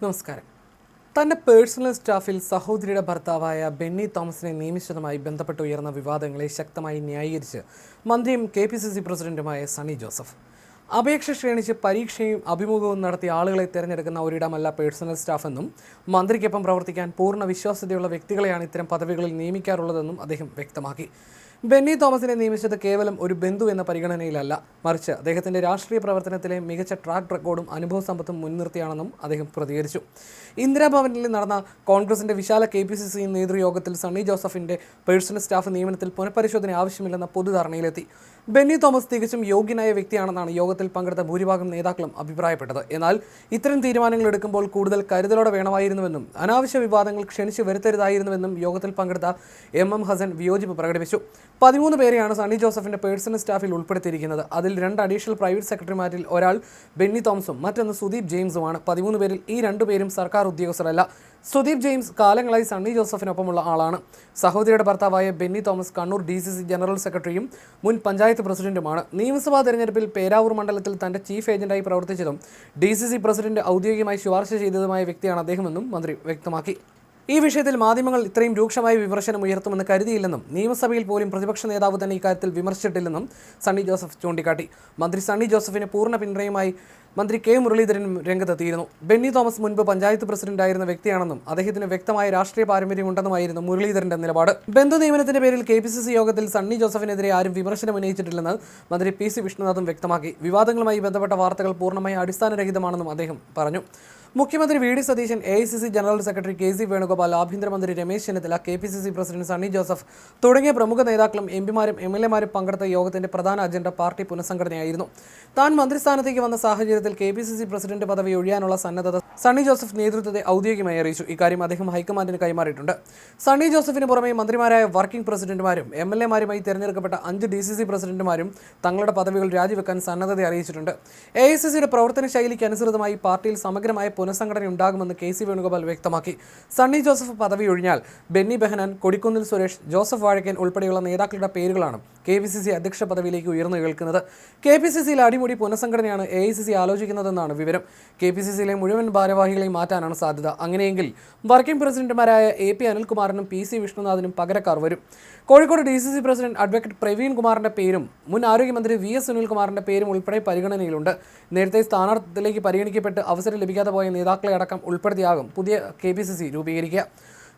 നമസ്കാരം. തന്റെ പേഴ്സണൽ സ്റ്റാഫിൽ സഹോദരിയുടെ ഭർത്താവായ ബെന്നി തോമസിനെ നിയമിച്ചതുമായി ബന്ധപ്പെട്ട് ഉയർന്ന വിവാദങ്ങളെ ശക്തമായി ന്യായീകരിച്ച് മന്ത്രിയും KPCC പ്രസിഡന്റുമായ സണ്ണി ജോസഫ്. അപേക്ഷ ക്ഷണിച്ച് പരീക്ഷയും അഭിമുഖവും നടത്തിയ ആളുകളെ തിരഞ്ഞെടുക്കുന്ന ഒരിടമല്ല പേഴ്സണൽ സ്റ്റാഫെന്നും മന്ത്രിക്കൊപ്പം പ്രവർത്തിക്കാൻ പൂർണ്ണ വിശ്വാസ്യതയുള്ള വ്യക്തികളെയാണ് ഇത്തരം പദവികളിൽ നിയമിക്കാറുള്ളതെന്നും അദ്ദേഹം വ്യക്തമാക്കി. ബെന്നി തോമസിനെ നിയമിച്ചത് കേവലം ഒരു ബന്ധു എന്ന പരിഗണനയിലല്ല, മറിച്ച് അദ്ദേഹത്തിന്റെ രാഷ്ട്രീയ പ്രവർത്തനത്തിലെ മികച്ച ട്രാക്ക് റെക്കോർഡും അനുഭവ സമ്പത്തും മുൻനിർത്തിയാണെന്നും അദ്ദേഹം പ്രതികരിച്ചു. ഇന്ദിരാഭവനിൽ നടന്ന കോൺഗ്രസിന്റെ വിശാല KPCC നേതൃയോഗത്തിൽ സണ്ണി ജോസഫിന്റെ പേഴ്സണൽ സ്റ്റാഫ് നിയമനത്തിൽ പുനഃപരിശോധന ആവശ്യമില്ലെന്ന പൊതുധാരണയിലെത്തി. ബെന്നി തോമസ് തികച്ചും യോഗ്യനായ വ്യക്തിയാണെന്നാണ് യോഗത്തിൽ പങ്കെടുത്ത ഭൂരിഭാഗം നേതാക്കളും അഭിപ്രായപ്പെട്ടത്. എന്നാൽ ഇത്തരം തീരുമാനങ്ങൾ എടുക്കുമ്പോൾ കൂടുതൽ കരുതലോടെ വേണമായിരുന്നുവെന്നും അനാവശ്യ വിവാദങ്ങൾ ക്ഷണിച്ചു വരുത്തരുതായിരുന്നുവെന്നും യോഗത്തിൽ പങ്കെടുത്ത MM ഹസൻ വിയോജിപ്പ് പ്രകടിപ്പിച്ചു. 13 പേരെയാണ് സണ്ണി ജോസഫിന്റെ പേഴ്സണൽ സ്റ്റാഫിൽ ഉൾപ്പെടുത്തിയിരിക്കുന്നത്. അതിൽ 2 അഡീഷണൽ പ്രൈവറ്റ് സെക്രട്ടറിമാരിൽ ഒരാൾ ബെന്നി തോമസും മറ്റൊന്ന് സുദീപ് ജെയിംസുമാണ്. 13 പേരിൽ ഈ 2 പേരും സർക്കാർ ഉദ്യോഗസ്ഥരല്ല. സുദീപ് ജെയിംസ് കാലങ്ങളായി സണ്ണി ജോസഫിനൊപ്പമുള്ള ആളാണ്. സഹോദരിയുടെ ഭർത്താവായ Benny Thomas Kannur DCC general സെക്രട്ടറിയും മുൻ പഞ്ചായത്ത് പ്രസിഡന്റുമാണ്. നിയമസഭാ തെരഞ്ഞെടുപ്പിൽ പേരാവൂർ മണ്ഡലത്തിൽ തന്റെ ചീഫ് ഏജന്റായി പ്രവർത്തിച്ചതും DCC പ്രസിഡന്റ് ഔദ്യോഗികമായി ശുപാർശ ചെയ്തതുമായ വ്യക്തിയാണ് അദ്ദേഹമെന്നും മന്ത്രി വ്യക്തമാക്കി. ഈ വിഷയത്തിൽ മാധ്യമങ്ങൾ ഇത്രയും രൂക്ഷമായ വിമർശനം ഉയർത്തുമെന്ന് കരുതിയില്ലെന്നും നിയമസഭയിൽ പോലും പ്രതിപക്ഷ നേതാവ് തന്നെ ഇക്കാര്യത്തിൽ വിമർശിച്ചിട്ടില്ലെന്നും സണ്ണി ജോസഫ് ചൂണ്ടിക്കാട്ടി. മന്ത്രി സണ്ണി ജോസഫിന് പൂർണ്ണ പിന്തുണയുമായി മന്ത്രി K മുരളീധരനും രംഗത്തെത്തിയിരുന്നു. ബെന്നി തോമസ് മുൻപ് പഞ്ചായത്ത് പ്രസിഡന്റായിരുന്ന വ്യക്തിയാണെന്നും അദ്ദേഹത്തിന് വ്യക്തമായ രാഷ്ട്രീയ പാരമ്പര്യമുണ്ടെന്നുമായിരുന്നു മുരളീധരന്റെ നിലപാട്. ബന്ധു നിയമനത്തിന്റെ പേരിൽ KPCC യോഗത്തിൽ സണ്ണി ജോസഫിനെതിരെ ആരും വിമർശനം ഉന്നയിച്ചിട്ടില്ലെന്ന് മന്ത്രി PC വിഷ്ണുനാഥും വ്യക്തമാക്കി. വിവാദങ്ങളുമായി ബന്ധപ്പെട്ട വാർത്തകൾ പൂർണ്ണമായി അടിസ്ഥാനരഹിതമാണെന്നും അദ്ദേഹം പറഞ്ഞു. മുഖ്യമന്ത്രി VD Satheesan, AICC general secretary KC Venugopal, ആഭ്യന്തരമന്ത്രി രമേശ് ചെന്നിത്തല, KPCC പ്രസിഡന്റ് സണ്ണി ജോസഫ് തുടങ്ങിയ പ്രമുഖ നേതാക്കളും MPമാരും MLAമാരും പങ്കെടുത്ത യോഗത്തിന്റെ പ്രധാന അജണ്ട പാർട്ടി പുനഃസംഘടനയായിരുന്നു. താൻ മന്ത്രിസ്ഥാനത്തേക്ക് വന്ന സാഹചര്യത്തിൽ KPCC പ്രസിഡന്റ് പദവി ഒഴിയാനുള്ള സന്നദ്ധത സണ്ണി ജോസഫ് നേതൃത്വത്തെ ഔദ്യോഗികമായി അറിയിച്ചു. ഇക്കാര്യം അദ്ദേഹം ഹൈക്കമാൻഡിന് കൈമാറിയിട്ടുണ്ട്. സണ്ണി ജോസഫിന് പുറമെ മന്ത്രിമാരായ വർക്കിംഗ് പ്രസിഡന്റുമാരും MLAമാരുമായി തിരഞ്ഞെടുക്കപ്പെട്ട 5 DCC പ്രസിഡന്റുമാരും തങ്ങളുടെ പദവികൾ രാജിവെക്കാൻ സന്നദ്ധത അറിയിച്ചിട്ടുണ്ട്. AICCയുടെ പ്രവർത്തന ശൈലിക്ക് അനുസൃതമായി പാർട്ടിയിൽ സമഗ്രമായ പുനഃസംഘടന ഉണ്ടാകുമെന്ന് KC വേണുഗോപാൽ വ്യക്തമാക്കി. സണ്ണി ജോസഫ് പദവി ഒഴിഞ്ഞാൽ ബെന്നി ബെഹനാൻ, കൊടിക്കുന്നിൽ സുരേഷ്, ജോസഫ് വാഴക്കൻ ഉൾപ്പെടെയുള്ള നേതാക്കളുടെ പേരുകളാണ് KPCC അധ്യക്ഷ പദവിയിലേക്ക് ഉയർന്നു കേൾക്കുന്നത്. KPCCയിലെ അടിമുടി പുനഃസംഘടനയാണ് AICC ആലോചിക്കുന്നതെന്നാണ് വിവരം. KPCCയിലെ മുഴുവൻ ഭാരവാഹികളെയും മാറ്റാനാണ് സാധ്യത. അങ്ങനെയെങ്കിൽ വർക്കിംഗ് പ്രസിഡന്റുമാരായ AP അനിൽകുമാറിനും PC വിഷ്ണുനാഥിനും പകരക്കാർ വരും. Kozhikode DCC president advocate Praveen കുമാറിന്റെ പേരും മുൻ ആരോഗ്യമന്ത്രി VS സുനിൽകുമാറിന്റെ പേരും ഉൾപ്പെടെ പരിഗണനയിലുണ്ട്. നേരത്തെ സ്ഥാനാർത്ഥിത്തിലേക്ക് പരിഗണിക്കപ്പെട്ട് അവസരം ലഭിക്കാതെ പോയ നേതാക്കളെ അടക്കം ഉൾപ്പെടുത്തിയാകും പുതിയ KPCC രൂപീകരിക്കുക.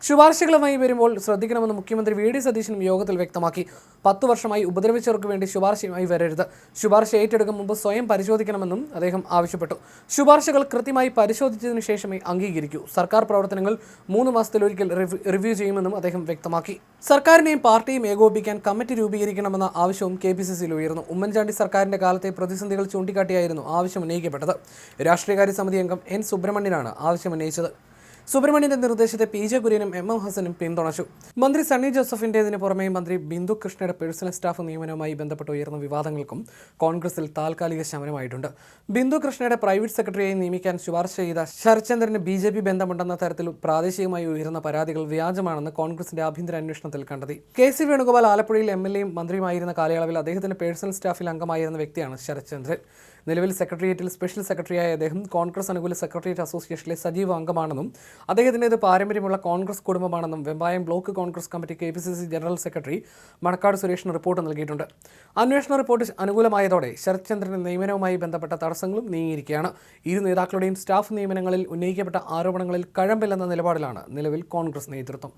ശുപാർശകളുമായി വരുമ്പോൾ ശ്രദ്ധിക്കണമെന്ന് മുഖ്യമന്ത്രി VD സതീശനും യോഗത്തിൽ വ്യക്തമാക്കി. 10 വർഷമായി ഉപദ്രവിച്ചവർക്ക് വേണ്ടി ശുപാർശയുമായി വരരുത്. ശുപാർശ ഏറ്റെടുക്കും മുമ്പ് സ്വയം പരിശോധിക്കണമെന്നും അദ്ദേഹം ആവശ്യപ്പെട്ടു. ശുപാർശകൾ കൃത്യമായി പരിശോധിച്ചതിനു ശേഷമേ അംഗീകരിക്കൂ. സർക്കാർ പ്രവർത്തനങ്ങൾ 3 മാസത്തിലൊരിക്കൽ റിവ്യൂ ചെയ്യുമെന്നും അദ്ദേഹം വ്യക്തമാക്കി. സർക്കാരിനെയും പാർട്ടിയും ഏകോപിപ്പിക്കാൻ കമ്മിറ്റി രൂപീകരിക്കണമെന്ന ആവശ്യവും KPCCയിൽ ഉയർന്നു. ഉമ്മൻചാണ്ടി സർക്കാരിന്റെ കാലത്തെ പ്രതിസന്ധികൾ ചൂണ്ടിക്കാട്ടിയായിരുന്നു ആവശ്യം ഉന്നയിക്കപ്പെട്ടത്. രാഷ്ട്രീയകാര്യ സമിതി അംഗം N സുബ്രഹ്മണ്യനാണ് ആവശ്യമുന്നയിച്ചത്. സുബ്രഹ്മണ്യന്റെ നിർദ്ദേശത്തെ PJ കുര്യനും MM ഹസനും പിന്തുണച്ചു. മന്ത്രി സണ്ണി ജോസഫിന്റേതിന് പുറമെ മന്ത്രി ബിന്ദു കൃഷ്ണയുടെ പേഴ്സണൽ സ്റ്റാഫ് നിയമനവുമായി ബന്ധപ്പെട്ട് ഉയർന്ന വിവാദങ്ങൾക്കും കോൺഗ്രസിൽ താൽക്കാലിക ശമനമായിട്ടുണ്ട്. ബിന്ദു കൃഷ്ണയുടെ പ്രൈവറ്റ് സെക്രട്ടറിയായി നിയമിക്കാൻ ശുപാർശ ചെയ്ത ശരത്ചന്ദ്രന് BJP ബന്ധമുണ്ടെന്ന തരത്തിൽ പ്രാദേശികമായി ഉയർന്ന പരാതികൾ വ്യാജമാണെന്ന് കോൺഗ്രസിന്റെ ആഭ്യന്തര അന്വേഷണത്തിൽ കണ്ടെത്തി. KC വേണുഗോപാൽ ആലപ്പുഴയിൽ MLAയും മന്ത്രിയുമായിരുന്ന കാലയളവിൽ അദ്ദേഹത്തിന്റെ പേഴ്സണൽ സ്റ്റാഫിൽ അംഗമായിരുന്ന വ്യക്തിയാണ് ശരത്ചന്ദ്രൻ. നിലവിൽ സെക്രട്ടേറിയറ്റിൽ സ്പെഷ്യൽ സെക്രട്ടറിയായ അദ്ദേഹം കോൺഗ്രസ് അനുകൂല സെക്രട്ടേറിയറ്റ് അസോസിയേഷനിലെ സജീവ അംഗമാണെന്നും അദ്ദേഹത്തിൻ്റേത് പാരമ്പര്യമുള്ള കോൺഗ്രസ് കുടുംബമാണെന്നും Vembayam block Congress committee KPCC general secretary Manacaud സുരേഷിന് റിപ്പോർട്ട് നൽകിയിട്ടുണ്ട്. അന്വേഷണ റിപ്പോർട്ട് അനുകൂലമായതോടെ ശരത്ചന്ദ്രന്റെ നിയമനവുമായി ബന്ധപ്പെട്ട തടസ്സങ്ങളും നീങ്ങിയിരിക്കുകയാണ്. ഇരു നേതാക്കളുടെയും സ്റ്റാഫ് നിയമനങ്ങളിൽ ഉന്നയിക്കപ്പെട്ട ആരോപണങ്ങളിൽ കഴമ്പില്ലെന്ന നിലപാടിലാണ് നിലവിൽ കോൺഗ്രസ് നേതൃത്വം.